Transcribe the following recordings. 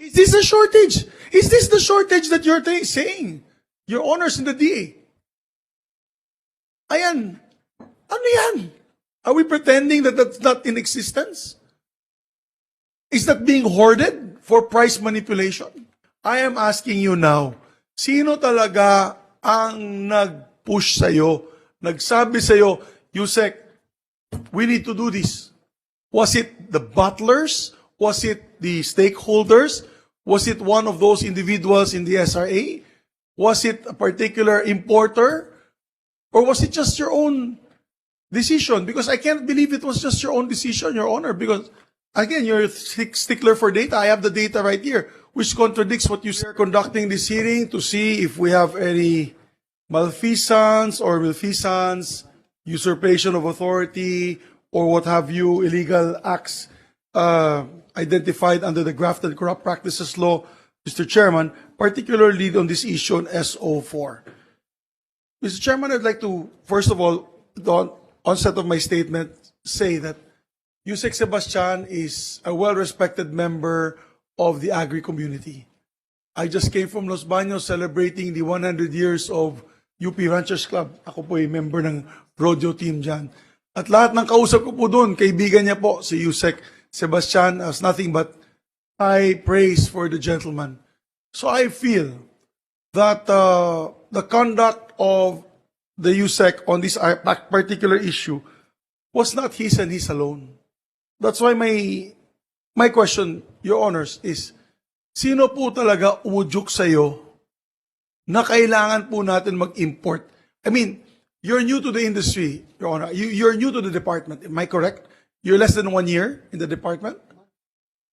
Is this a shortage? Is this the shortage that you're saying? Your honors in the DA. Ayan. Ano yan? Are we pretending that that's not in existence? Is that being hoarded for price manipulation? I am asking you now, sino talaga ang nag-push sa'yo, nagsabi sa'yo, Usec, we need to do this? Was it the butlers? Was it the stakeholders? Was it one of those individuals in the SRA? Was it a particular importer? Or was it just your own decision? Because I can't believe it was just your own decision, Your Honor, because again, you're a stickler for data. I have the data right here, which contradicts what you said. We're conducting this hearing to see if we have any malfeasance, usurpation of authority, or what have you, illegal acts identified under the Graft and Corrupt Practices Law, Mr. Chairman, particularly on this issue on SO4. Mr. Chairman, I'd like to, first of all, the onset of my statement, say that Usec Sebastian is a well-respected member of the agri community. I just came from Los Baños celebrating the 100 years of UP Ranchers Club. Ako po ay member ng rodeo team dyan. At lahat ng kausap ko po doon, kaibigan niya po, si Usec Sebastian, has nothing but high praise for the gentleman. So I feel that the conduct of the Usec on this particular issue was not his and his alone. That's why my question, Your Honors, is sino po talaga umudyok sa'yo na kailangan po natin mag-import? I mean, you're new to the industry, Your Honor. You're new to the department. Am I correct? You're less than 1 year in the department?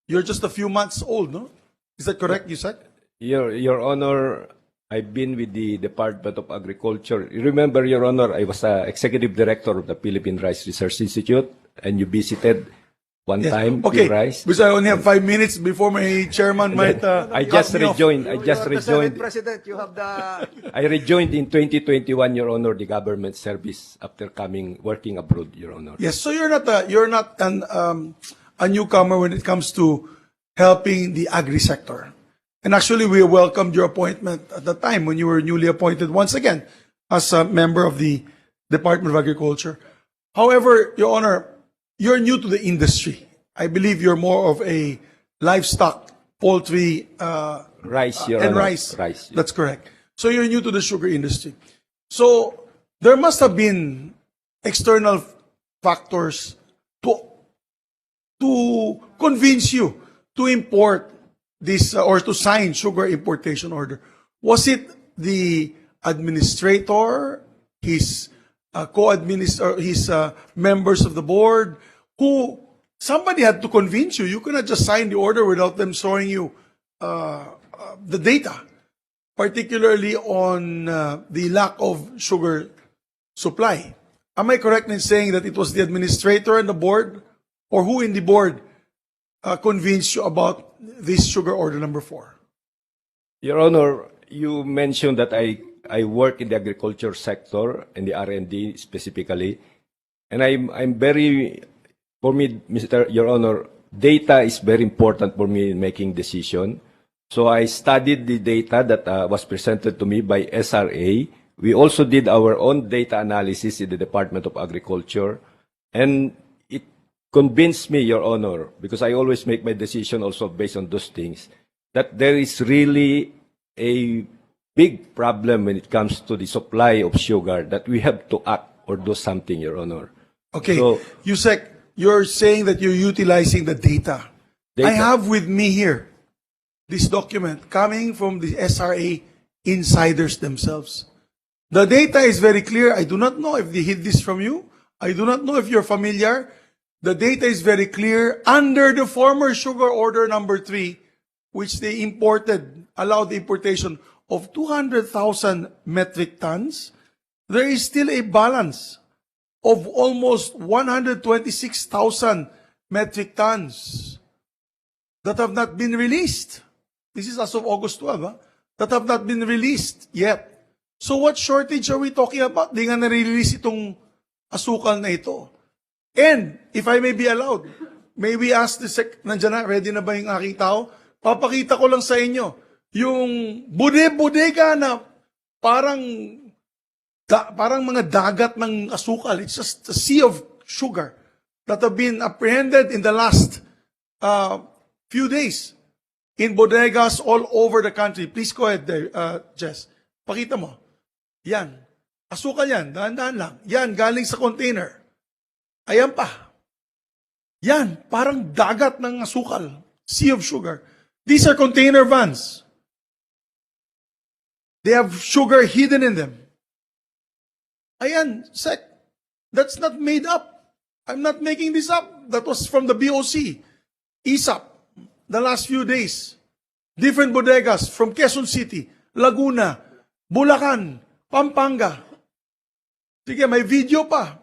You're just a few months old, no? Is that correct, Usec? Your Honor, I've been with the Department of Agriculture. You remember, Your Honor, I was Executive Director of the Philippine Rice Research Institute, and you visited one time Okay, the rice. because I only have 5 minutes before my chairman might I just cut me off. rejoined. I You just are the Senate rejoined. President. You have the. I rejoined in 2021, Your Honor, the government service after working abroad, Your Honor. Yes, so you're not a newcomer when it comes to helping the agri sector. And actually, we welcomed your appointment at the time when you were newly appointed once again as a member of the Department of Agriculture. However, Your Honor, you're new to the industry. I believe you're more of a livestock, poultry, Rice, Your and Honor. rice. Rice. That's correct. So you're new to the sugar industry. So there must have been external factors to convince you to import this or to sign sugar importation order. Was it the administrator, his co-administrator, his members of the board, who somebody had to convince you? You cannot just sign the order without them showing you the data, particularly on the lack of sugar supply. Am I correct in saying that it was the administrator and the board, or who in the board convinced you about this sugar order number 4? Your Honor, you mentioned that I work in the agriculture sector and the R&D specifically, and I'm very, for me, Your Honor, data is very important for me in making decision. So I studied the data that was presented to me by SRA. We also did our own data analysis in the Department of Agriculture, and it convinced me, Your Honor, because I always make my decision also based on those things, that there is really a big problem when it comes to the supply of sugar, that we have to act or do something, Your Honor. Okay, So, Usec, you're saying that you're utilizing the data. I have with me here this document coming from the SRA insiders themselves. The data is very clear. I do not know if they hid this from you. I do not know if you're familiar. The data is very clear. Under the former sugar order number 3, which they allowed the importation of 200,000 metric tons, there is still a balance of almost 126,000 metric tons that have not been released. This is as of August 12, that have not been released yet. So what shortage are we talking about? Di nga nare-release itong asukal na ito. And, if I may be allowed, may we ask the nandiyan na, ready na ba yung aking tao? papakita ko lang sa inyo, yung bodega na parang parang mga dagat ng asukal. It's just a sea of sugar that have been apprehended in the last few days in bodegas all over the country. Please go ahead there, Jess. Pakita mo. Yan. Asukal yan. Dahan-dahan lang. Yan, galing sa container. Ayan pa. Yan, parang dagat ng asukal. Sea of sugar. These are container vans. They have sugar hidden in them. Ayan, Sec. That's not made up. I'm not making this up. That was from the BOC. ISAP. The last few days. Different bodegas from Quezon City, Laguna, Bulacan, Pampanga. Sige, may video pa.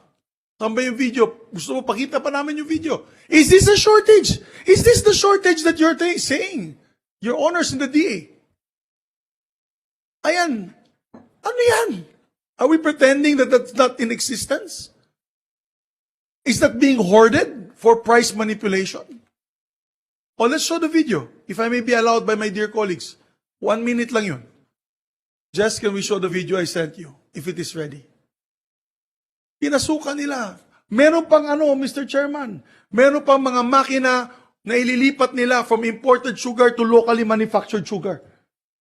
Saan ba yung video? Gusto mo pakita pa namin yung video. Is this a shortage? Is this the shortage that you're saying? Your honors in the DA. Ayan. Ano yan? Are we pretending that that's not in existence? Is that being hoarded for price manipulation? Oh, let's show the video, if I may be allowed by my dear colleagues. 1 minute lang yun. Jess, can we show the video I sent you, if it is ready? Pinasukan nila. Meron pang Mr. Chairman, meron pang mga makina na ililipat nila from imported sugar to locally manufactured sugar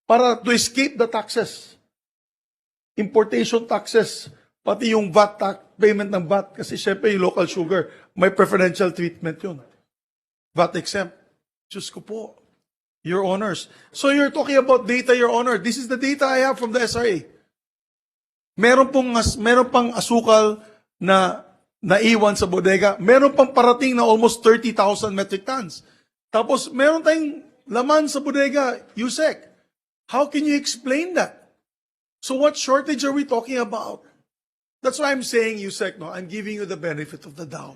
para to escape the taxes. Importation taxes, pati yung VAT payment ng VAT, kasi syempre yung local sugar, may preferential treatment yun. VAT exempt. Diyos ko po. Your honors. So you're talking about data, Your Honor. This is the data I have from the SRA. Meron pang asukal na naiwan sa bodega. Meron pang parating na almost 30,000 metric tons. Tapos meron tayong laman sa bodega, Usec. How can you explain that? So what shortage are we talking about? That's why I'm saying, Usec, no, I'm giving you the benefit of the doubt.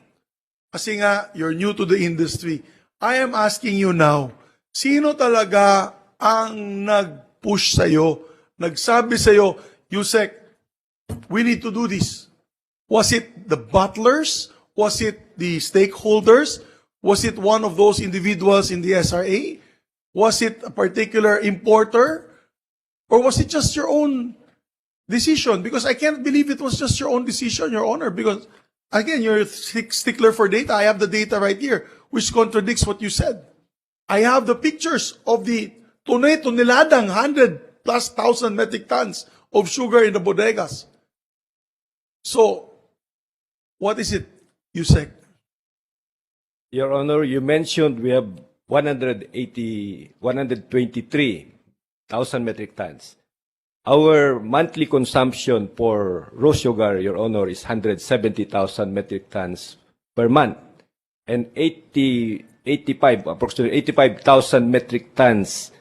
Kasi nga, you're new to the industry. I am asking you now, sino talaga ang nag-push sa'yo, nagsabi sa'yo, Usec, we need to do this? Was it the butlers? Was it the stakeholders? Was it one of those individuals in the SRA? Was it a particular importer? Or was it just your own decision? Because I can't believe it was just your own decision, Your Honor, because again, you're a stickler for data. I have the data right here, which contradicts what you said. I have the pictures of the tonne-tonneladang 100+ thousand metric tons of sugar in the bodegas. So, what is it, Usec? Your Honor, you mentioned we have 123,000 metric tons. Our monthly consumption for raw sugar, Your Honor, is 170,000 metric tons per month. And approximately 85,000 metric tons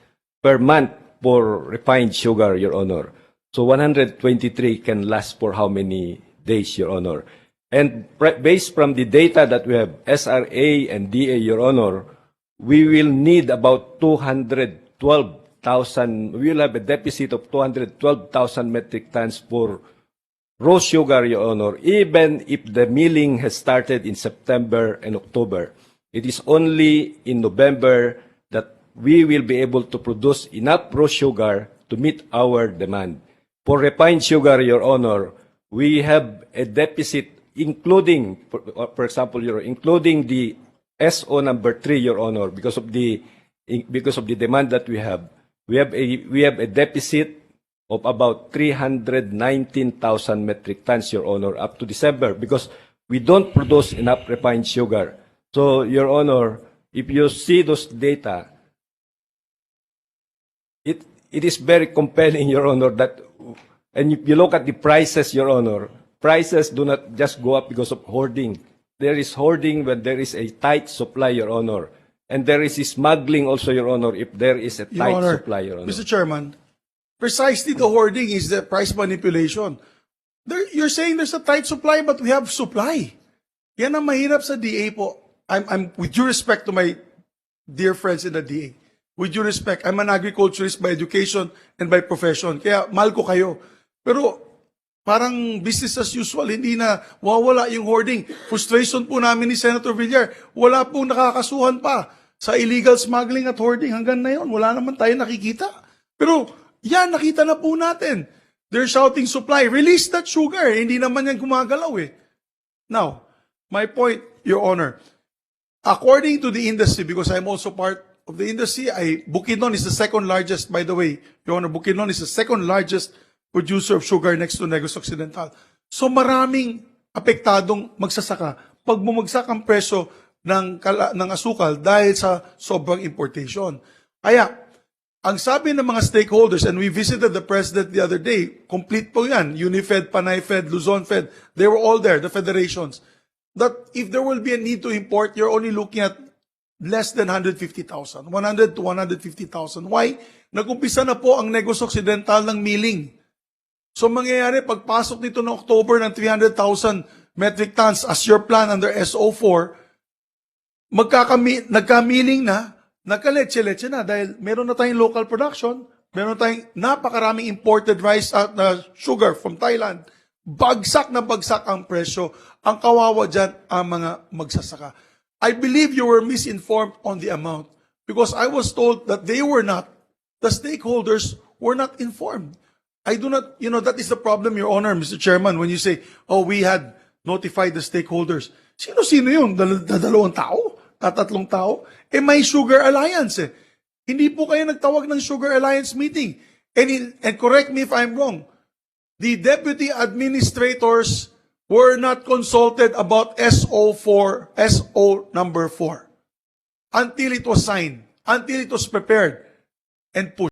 per month for refined sugar, Your Honor. So 123 can last for how many days, Your Honor? And based from the data that we have, SRA and DA, Your Honor, we will need about 212,000, we will have a deficit of 212,000 metric tons for raw sugar, Your Honor, even if the milling has started in September and October. It is only in November that we will be able to produce enough raw sugar to meet our demand. For refined sugar, Your Honor, we have a deficit including, for example, including the SO number 3, Your Honor, because of the demand that we have a deficit of about 319,000 metric tons, Your Honor, up to December, because we don't produce enough refined sugar. So, Your Honor, if you see those data, it is very compelling, Your Honor, that, and if you look at the prices, Your Honor, prices do not just go up because of hoarding. There is hoarding when there is a tight supply, Your Honor. And there is smuggling also, Your Honor, if there is a tight supply, Your Honor. Mr. Chairman, precisely the hoarding is the price manipulation. You're saying there's a tight supply, but we have supply. Yan ang mahirap sa DA po. I'm with due respect to my dear friends in the DA. With due respect, I'm an agriculturist by education and by profession. Kaya mahal ko kayo. Pero parang business as usual, hindi na wawala yung hoarding. Frustration po namin ni Senator Villar, wala pong nakakasuhan pa sa illegal smuggling at hoarding. Hanggang na yun, wala naman tayo nakikita. Pero yan, nakita na po natin. They're shouting supply. Release that sugar. Hindi naman yan gumagalaw eh. Now, my point, Your Honor, according to the industry, because I'm also part of the industry, Bukidnon is the second largest, by the way, Your Honor, Bukidnon is the second largest producer of sugar next to Negros Occidental. So maraming apektadong magsasaka pag bumagsak ang presyo ng asukal dahil sa sobrang importation. Kaya, ang sabi ng mga stakeholders, and we visited the President the other day, complete po yan, Unifed, Panay Fed, Luzon Fed, they were all there, the federations, that if there will be a need to import, you're only looking at less than 150,000, 100 to 150,000. Why? Nag-umpisa na po ang Negros Occidental ng milling. So mangyayari, pagpasok nito ng October ng 300,000 metric tons as your plan under SO4, nagka-milling na, nagka-leche-leche na dahil meron na tayong local production, meron na tayong napakaraming imported rice at sugar from Thailand. Bagsak na bagsak ang presyo. Ang kawawa dyan ang mga magsasaka. I believe you were misinformed on the amount because I was told that they were not, the stakeholders were not informed. I do not, that is the problem, Your Honor, Mr. Chairman, when you say, oh, we had notified the stakeholders. Sino-sino yun? Dalawang tao? Tatlong tao? May Sugar Alliance eh. Hindi po kayo nagtawag ng Sugar Alliance meeting. And correct me if I'm wrong, the deputy administrators were not consulted about SO4, SO number 4, until it was signed, until it was prepared and pushed.